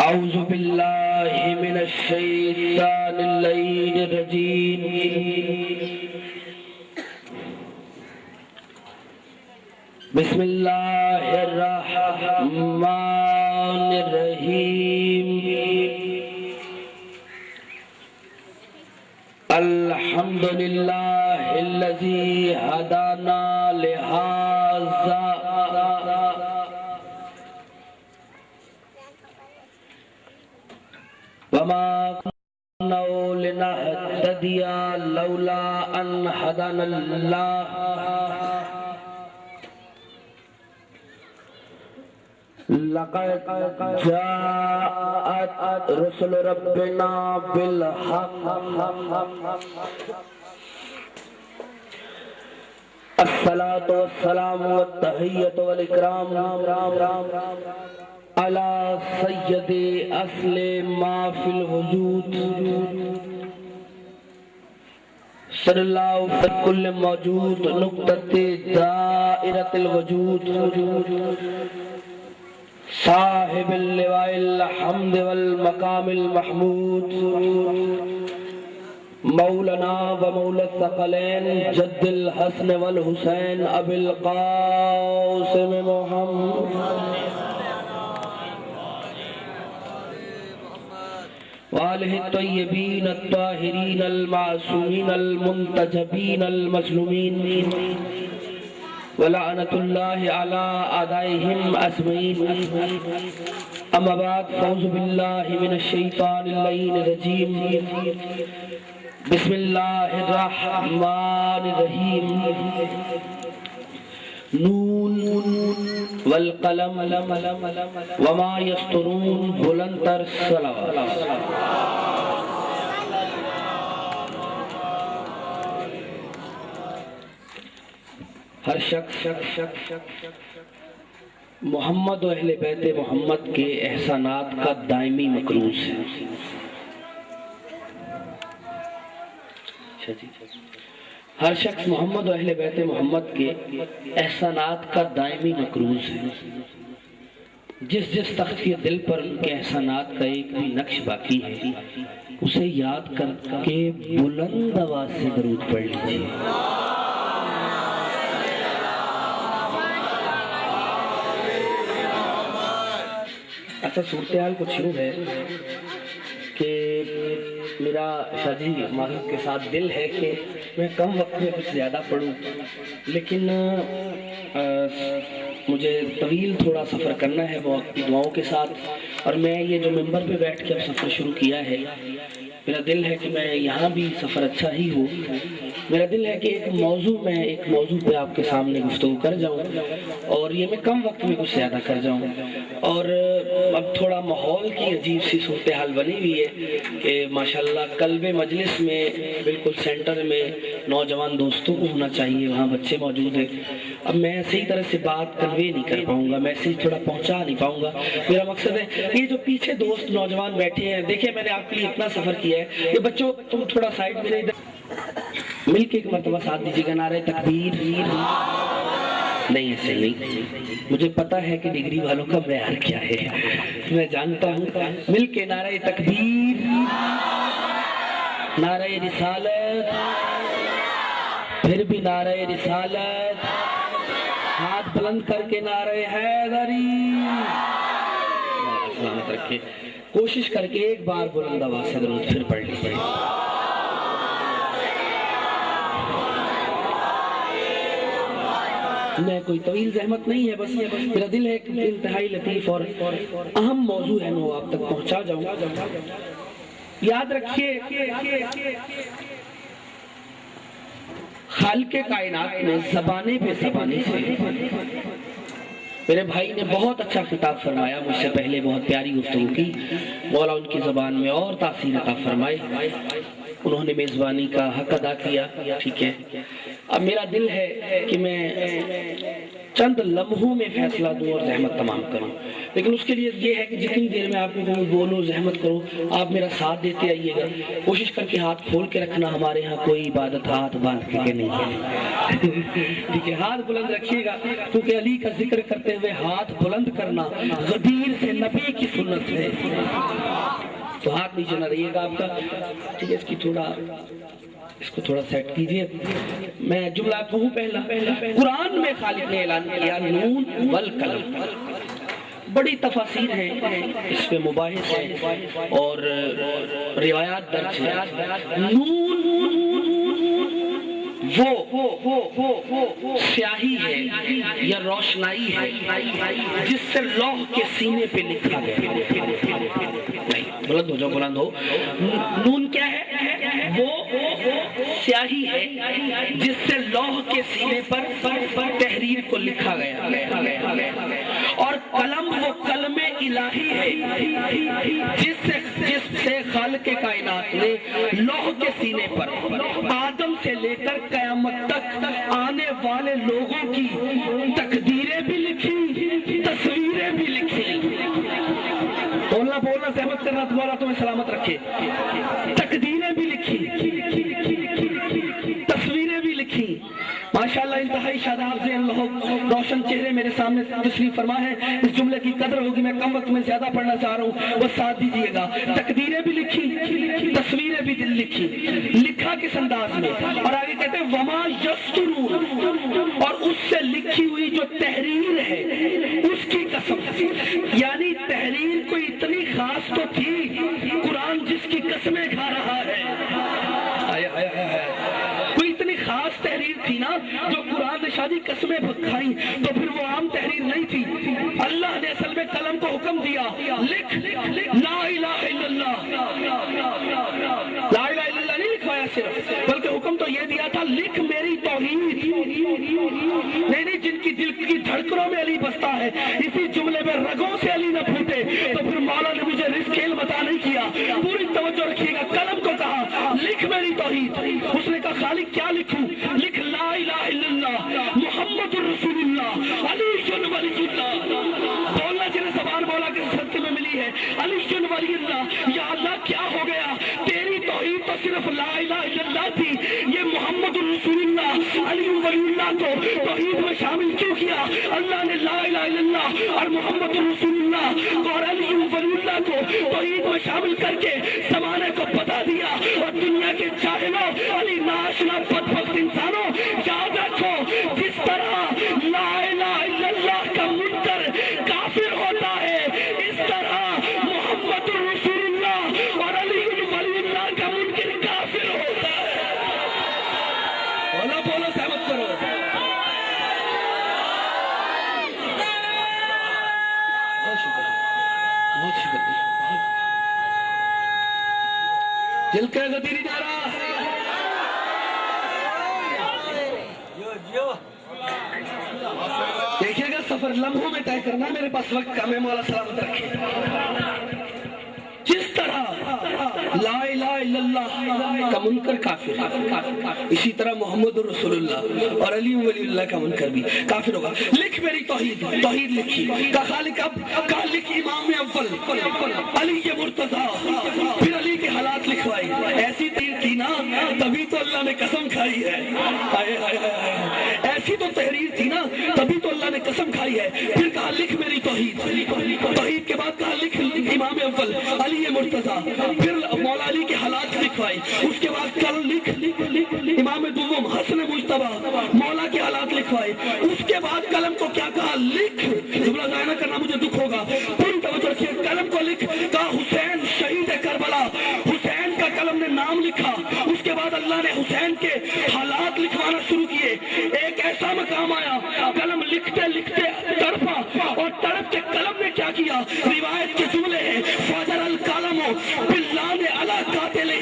اعوذ باللہ من الشیطان اللعین الرجیم بسم اللہ الرحمن الرحیم الحمدللہ الذی ہدانا لہذا وما كنا لنهتدي لولا أن هدانا الله لقد جاءت رسل ربنا بالحق الصلاة والسلام والتحية والإكرام على سید اصل ما فی الوجود صلی اللہ فی کل موجود نقطۃ دائرۃ الوجود صاحب اللواء الحمد والمقام المحمود مولانا و مولا الثقلین جد الحسن والحسین ابی القاسم محمد وآلہ الطیبین الطاہرین المعصومین المنتجبین المظلومین ولعنت اللہ علی اعدائہم اجمعین اما بعد فاعوذ باللہ من الشیطان اللعین الرجیم بسم اللہ الرحمن الرحیم نون والقلم وما یسطرون بلندر صلوات ہر شخص محمد و اہل بیت محمد کے احسانات کا دائمی مقروض ہے. ہر شخص محمد و اہل بیت محمد کے احسانات کا دائمی مقروض ہے. جس جس تختی دل پر ان کے احسانات کا ایک بھی نقش باقی ہے اسے یاد کر کے بلند آواز سے درود پڑھ لیجیے. اچھا صورتحال کچھ یوں ہے کہ میرا شاہ جی معذرت کے ساتھ دل ہے کہ میں کم وقت میں کچھ زیادہ پڑھوں لیکن مجھے طویل تھوڑا سفر کرنا ہے وہ دعاؤں کے ساتھ اور میں یہ جو ممبر پہ بیٹھ کے اب سفر شروع کیا ہے میرا دل ہے کہ میں یہاں بھی سفر اچھا ہی ہو. میرا دل ہے کہ ایک موضوع پہ آپ کے سامنے گفتگو کر جاؤں اور یہ میں کم وقت میں کچھ زیادہ کر جاؤں. اور اب تھوڑا ماحول کی عجیب سی صورتحال بنی ہوئی ہے کہ ماشاءاللہ قلب مجلس میں بالکل سینٹر میں نوجوان دوستوں کو ہونا چاہیے, وہاں بچے موجود ہیں. اب میں صحیح طرح سے بات کنوے نہیں کر پاؤں گا, میسیج تھوڑا پہنچا نہیں پاؤں گا. میرا مقصد ہے یہ جو پیچھے دوست نوجوان بیٹھے ہیں, دیکھیں میں نے آپ کے لیے اتنا سفر کیا ہے کہ بچوں تم تھوڑا سائڈ میں ادھر مل کے ایک مرتبہ ساتھ دیجیے گا نعرہ تکبیر. نہیں ایسے نہیں, مجھے پتا ہے کہ ڈگری والوں کا معیار کیا ہے, میں جانتا ہوں. مل کے نعرہ تکبیر, نعرہ رسالت, پھر بھی نعرہ رسالت, ہاتھ بلند کر کے نعرہ حیدری. سلامت رکھے. کوشش کر کے ایک بار بلند آواز سے درود پھر پڑھ لیجیے. میں کوئی طویل زحمت نہیں ہے, بس میرا دل ہے کہ انتہائی لطیف اور اہم موضوع ہے وہ آپ تک پہنچا جاؤں. یاد رکھیے خالق کائنات میں زبانے پہ زبانے سے میرے بھائی نے بہت اچھا خطاب فرمایا, مجھ سے پہلے بہت پیاری گفتگو کی. مولا ان کی زبان میں اور تاثیر عطا فرمائے. انہوں نے میزبانی کا حق ادا کیا, ٹھیک ہے. اب میرا دل ہے کہ میں چند لمحوں میں فیصلہ دوں اور زحمت تمام کروں، لیکن اس کے لیے یہ ہے کہ جتنی دیر میں آپ کو بولو زحمت کرو، آپ میرا ساتھ دیتے آئیے گا۔ کوشش کر کے ہاتھ کھول کے رکھنا، ہمارے ہاں کوئی عبادت ہاتھ باندھ کے نہیں ہے، ٹھیک ہے؟ ہاتھ بلند رکھیے گا، کیونکہ علی کا ذکر کرتے ہوئے ہاتھ بلند کرنا غدیر سے نبی کی سنت ہے، تو ہاتھ نیچے نہ رہیے گا آپ کا، ٹھیک ہے؟ اس کو تھوڑا سیٹ کیجئے۔ میں جملہ کہوں پہلا، قرآن میں خالق نے اعلان کیا نون والقلم، بڑی تفاسیر ہیں، اس پہ مباحث ہیں اور روایات درج ہیں۔ نون وہ سیاہی ہے یا روشنائی ہے جس سے لوح کے سینے پہ لکھا گیا، بلند ہو جاؤ، بلند ہو۔ نون کیا ہے؟ وہ سیاہی ہے جس سے لوح کے سینے پر تحریر کو لکھا گیا، اور قلم وہ کلم الہی ہے جس سے خالق کائنات نے لوح کے سینے پر آدم سے لے کر قیامت تک آنے والے لوگوں کی تقدیریں بھی لکھی، تصویریں بھی لکھی۔ بولنا زحمت کرنا، تمہارا تمہیں سلامت رکھے۔ تقدیریں بھی لکھی، تصویریں بھی لکھی، ماشاءاللہ انتہائی شاداب سے لوگ روشن چہرے میرے سامنے تشریف فرما ہے۔ اس جملے کی قدر ہوگی، میں کم وقت میں زیادہ پڑھنا چاہ رہا ہوں، وہ ساتھ دیجئے گا۔ تقدیریں بھی لکھی، تصویریں بھی لکھی، لکھا کس انداز میں، اور آگے کہتے ہیں وما یسترون، اور اس سے لکھی ہوئی جو تحریر ہے اس کی قسم، یعنی تحریر کوئی اتنی خاص تو تھی، قرآن جس کی قسمیں کھا رہا ہے، کوئی اتنی خاص تحریر تھی نا جو قرآن نے شادی قسمیں کھائیں، تو پھر وہ عام تحریر نہیں تھی۔ اللہ نے اصل میں قلم کو حکم دیا، لکھ لا الہ الا اللہ، لا الہ الا اللہ نہیں لکھوایا صرف، بلکہ حکم تو یہ دیا تھا لکھ میری توحید، نہیں جن کی دل کی دھڑکنوں میں علی بستا ہے، اسی جملے میں رگوں سے علی نہ پھوٹے، تو پھر مولا نے مجھے رزق علم عطا نہیں کیا۔ پوری توجہ رکھیے گا، قلم کو کہا لکھ میری توحید، اس نے کہا خالق کیا لکھوں؟ لکھ لا الہ الا اللہ محمد الرسول اللہ علی ولی اللہ، بولنا جنہیں زبان بولا کہ صدقے میں ملی ہے، علی ولی اللہ۔ یا اللہ کیا ہو گیا، تیری توحید تو صرف لا الہ الا اللہ تھی، یہ محمد الرسول اللہ علی ولی اللہ کو توحید میں شامل کیوں کیا؟ اللہ نے لا الہ الا اللہ اور محمد الرسول اللہ اور علی ولی اللہ کو توحید میں شامل کر کے زمانے کو بتا دیا، اور دنیا کے جاہلوں علی ناشنا بدبخت انسانوں یاد رکھو، جس طرح لا الہ الا اللہ کا منکر کافر ہوتا ہے، اس طرح محمد الرسول اللہ اور علی ولی اللہ کا منکر کافر ہوتا ہے۔ بولو سہمت کرو۔ بہت شکریہ، دل کا غدیری نعرہ۔ دیکھیے گا سفر لمحوں میں طے کرنا، میرے پاس وقت کم ہے، مولا سلامت رکھے۔ جس طرح لا الہ الا اللہ کا منکر کافر، اسی طرح محمد رسول اللہ اور علی ولی اللہ کا منکر بھی کافر ہوگا۔ لکھ میری توحید، توحید لکھی، کا خالق اب کا لکھ امام اول علی مرتضیٰ، پھر علی کے حالات لکھوائی، ایسی تیر تھی نا تبھی تو اللہ نے قسم کھائی ہے، ایسی تو تحریر تھی نا تبھی تو اللہ نے قسم کھائی ہے۔ پھر کہا لکھ میری توحید، توحید کے بعد کہا لکھ امام اول علی مرتضیٰ، پھر مولا علی کے حالات لکھوائے، اس کے بعد کل لکھ امام دوم حسن مجتبیٰ مولا کے حالات لکھوائے، اس کے بعد قلم کو کیا کہا لکھ، جملہ ضائع نہ کرنا مجھے دکھ ہوگا، پوری توجہ رکھیے، قلم کو لکھ، کہا حسین شہید کربلا، حسین کا قلم نے نام لکھا، اس کے بعد اللہ نے حسین کے حالات لکھوانا شروع کیے۔ ایک ایسا مقام آیا قلم لکھتے لکھتے تڑپا، اور تڑپ کے قلم نے کیا کیا، روایت کے جملے ہیں فجر القلم باللعن علی قاتلہ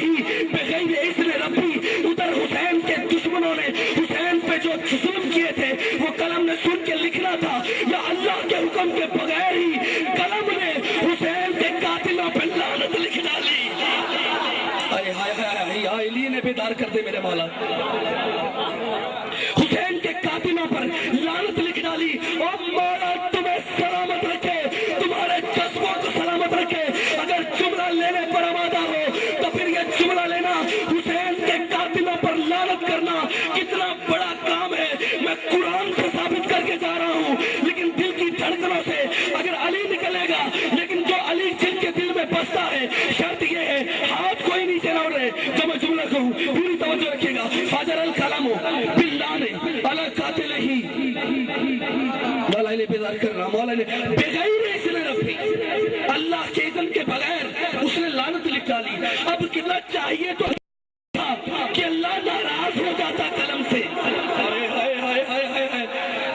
بغیر اذن ربی، ادھر حسین کے دشمنوں نے حسین پہ جو ظلم کیے تھے وہ قلم نے سن کے لکھنا تھا، یا اللہ کے حکم کے بغیر ہی قلم نے حسین کے قاتلوں پہ لعنت لکھ ڈالی۔ علی نے بیدار کر دے میرے مولا، حسین کے قاتلوں پر لعنت لکھ ڈالی، علی قاتلہ، مولا نے بیدار کر رہا، مولا نے بغیر اذن ربی، اللہ کے اذن کے بغیر اس نے لعنت لکھ ڈالی۔ اب کتنا چاہیے تو کہ اللہ ناراض ہو جاتا قلم سے،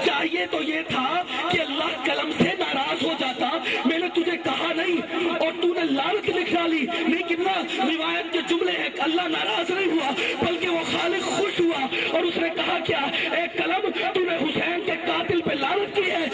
چاہیے تو یہ تھا کہ اللہ قلم سے ناراض ہو جاتا، میں نے تجھے کہا نہیں اور تو نے لعنت لکھ ڈالی۔ نہیں، کتنا روایت کے جملے ہیں کہ اللہ ناراض نہیں ہوا بلکہ وہ خالق خوش ہوا اور اس نے کہا کیا، اے قلم تو نے حسین کے قاتل پہ لعنت کی ہے،